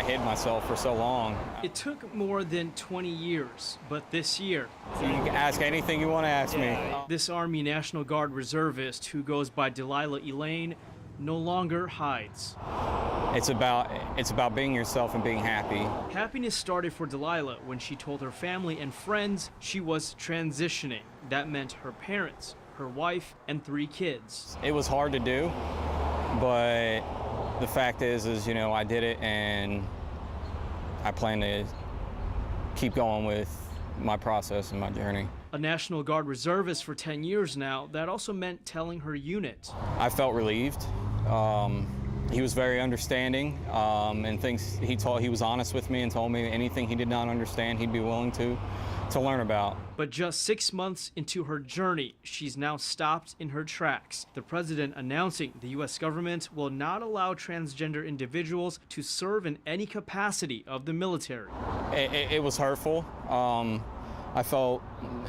I hid myself for so long. It took more than 20 years, but this year, You can ask anything you want to ask me. this Army National Guard reservist who goes by Delilah Elaine no longer hides. It's about being yourself and being happy. Happiness started for Delilah when she told her family and friends she was transitioning. That meant her parents, her wife, and 3 kids. It was hard to do, but the fact is, you know, I did it, and I plan to keep going with my process and my journey. A National Guard reservist for 10 years now, that also meant telling her unit. I felt relieved. He was very understanding, and he was honest with me and told me anything he did not understand, he'd be willing to learn about. But just 6 months into her journey, she's now stopped in her tracks. The president announcing the U.S. government will not allow transgender individuals to serve in any capacity of the military. It was hurtful. I felt,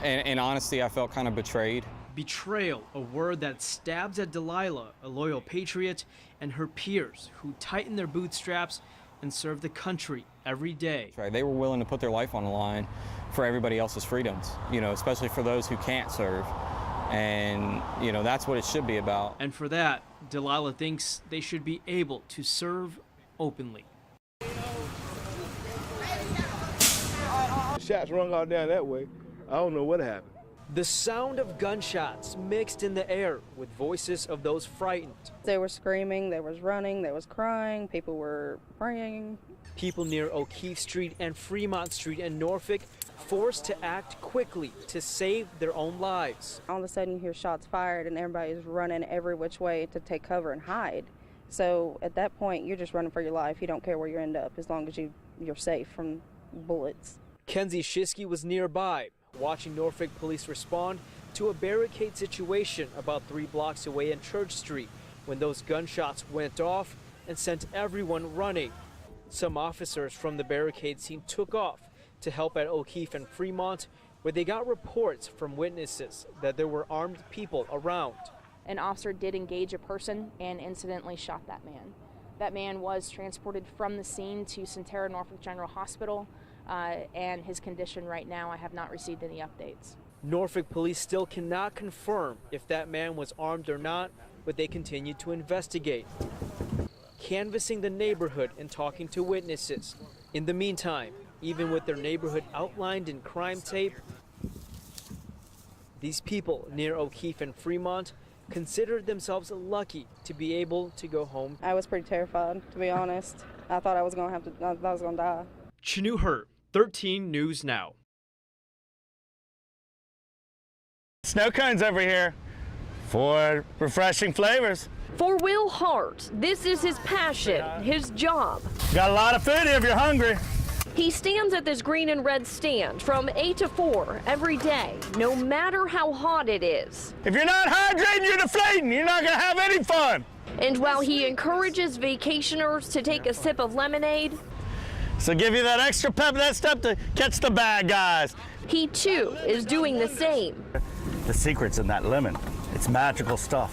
in honesty, I felt kind of betrayed. Betrayal, a word that stabs at Delilah, a loyal patriot, and her peers who tighten their bootstraps and serve the country every day. They were willing to put their life on the line for everybody else's freedoms, you know, especially for those who can't serve. And, you know, that's what it should be about. And for that, Delilah thinks they should be able to serve openly. Shots rung out down that way. I don't know what happened. The sound of gunshots mixed in the air with voices of those frightened. They were screaming, they was running, they was crying, people were praying. People near O'Keefe Street and Fremont Street in Norfolk forced to act quickly to save their own lives. All of a sudden you hear shots fired and everybody's running every which way to take cover and hide. So at that point, you're just running for your life. You don't care where you end up as long as you're safe from bullets. Kenzie Shisky was nearby, watching Norfolk police respond to a barricade situation about 3 blocks away in Church Street when those gunshots went off and sent everyone running. Some officers from the barricade scene took off to help at O'Keefe and Fremont, where they got reports from witnesses that there were armed people around. An officer did engage a person and incidentally shot that man. That man was transported from the scene to Centera Norfolk General Hospital, and his condition right now, I have not received any updates. Norfolk police still cannot confirm if that man was armed or not, but they continue to investigate, canvassing the neighborhood and talking to witnesses. In the meantime, even with their neighborhood outlined in crime tape, these people near O'Keefe and Fremont considered themselves lucky to be able to go home. I was pretty terrified, to be honest. I thought I was going to die. Chanu Hurt, 13 News Now. Snow cones over here for refreshing flavors. For Will Hart, this is his passion, his job. Got a lot of food here if you're hungry. He stands at this green and red stand from 8 to 4 every day, no matter how hot it is. If you're not hydrating, you're deflating. You're not going to have any fun. And while he encourages vacationers to take a sip of lemonade, so give you that extra pep and that step to catch the bad guys. He too is doing the same. The secret's in that lemon. It's magical stuff.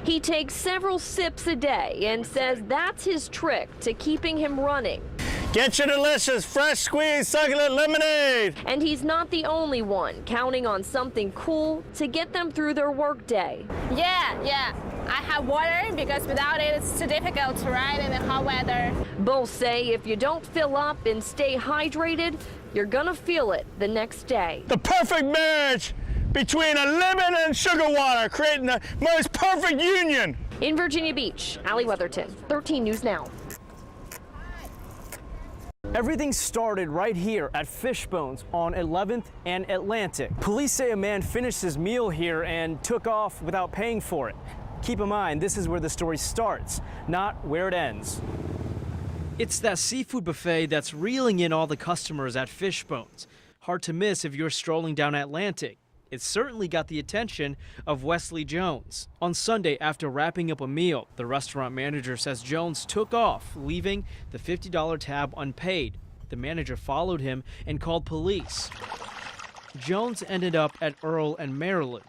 He takes several sips a day and says that's his trick to keeping him running. Get your delicious, fresh squeezed, succulent lemonade. And he's not the only one counting on something cool to get them through their workday. Yeah. I have water because without it, it's too difficult to ride in the hot weather. Both say if you don't fill up and stay hydrated, you're gonna feel it the next day. The perfect marriage between a lemon and sugar water, creating the most perfect union. In Virginia Beach, Allie Weatherton, 13 News Now. Everything started right here at Fishbones on 11th and Atlantic. Police say a man finished his meal here and took off without paying for it. Keep in mind, this is where the story starts, not where it ends. It's that seafood buffet that's reeling in all the customers at Fishbones. Hard to miss if you're strolling down Atlantic. It certainly got the attention of Wesley Jones. On Sunday, after wrapping up a meal, the restaurant manager says Jones took off, leaving the $50 tab unpaid. The manager followed him and called police. Jones ended up at Earl and Maryland.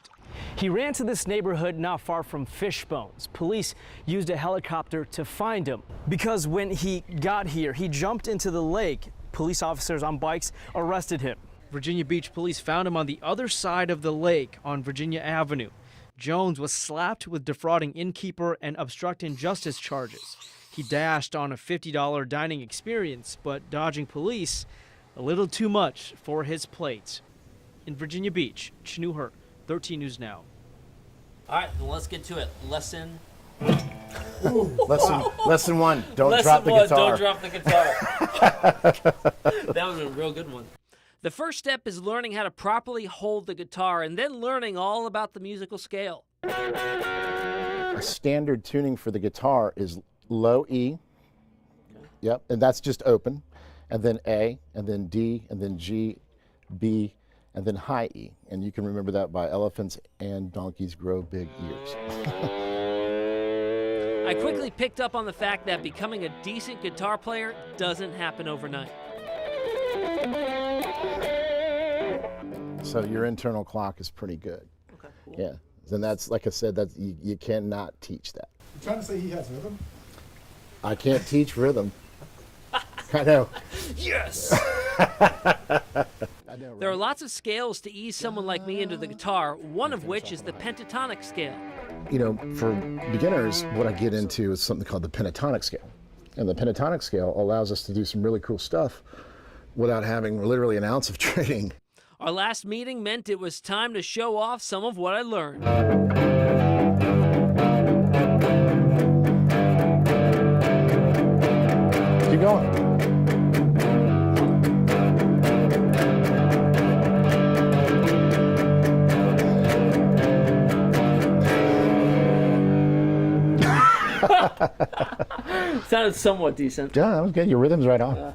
He ran to this neighborhood not far from Fishbones. Police used a helicopter to find him because when he got here, he jumped into the lake. Police officers on bikes arrested him. Virginia Beach police found him on the other side of the lake on Virginia Avenue. Jones was slapped with defrauding innkeeper and obstructing justice charges. He dashed on a $50 dining experience, but dodging police a little too much for his plate. In Virginia Beach, Chanu Hurt, 13 News Now. All right, then let's get to it. Lesson Lesson 1, don't drop the guitar. Don't drop the guitar. That was a real good one. The first step is learning how to properly hold the guitar and then learning all about the musical scale. A standard tuning for the guitar is low E. Okay. Yep, and that's just open. And then A, and then D, and then G, B, and then high E. And you can remember that by elephants and donkeys grow big ears. I quickly picked up on the fact that becoming a decent guitar player doesn't happen overnight. So your internal clock is pretty good. Okay, cool. Yeah, and that's, like I said, that's, you cannot teach that. You're trying to say he has rhythm? I can't teach rhythm. I know. Yes! I know, right? There are lots of scales to ease someone like me into the guitar, one of which is the pentatonic scale. You know, for beginners, what I get into is something called the pentatonic scale. And the pentatonic scale allows us to do some really cool stuff without having literally an ounce of training. Our last meeting meant it was time to show off some of what I learned. Keep going. Sounded somewhat decent. Yeah, that was good. Your rhythm's right on.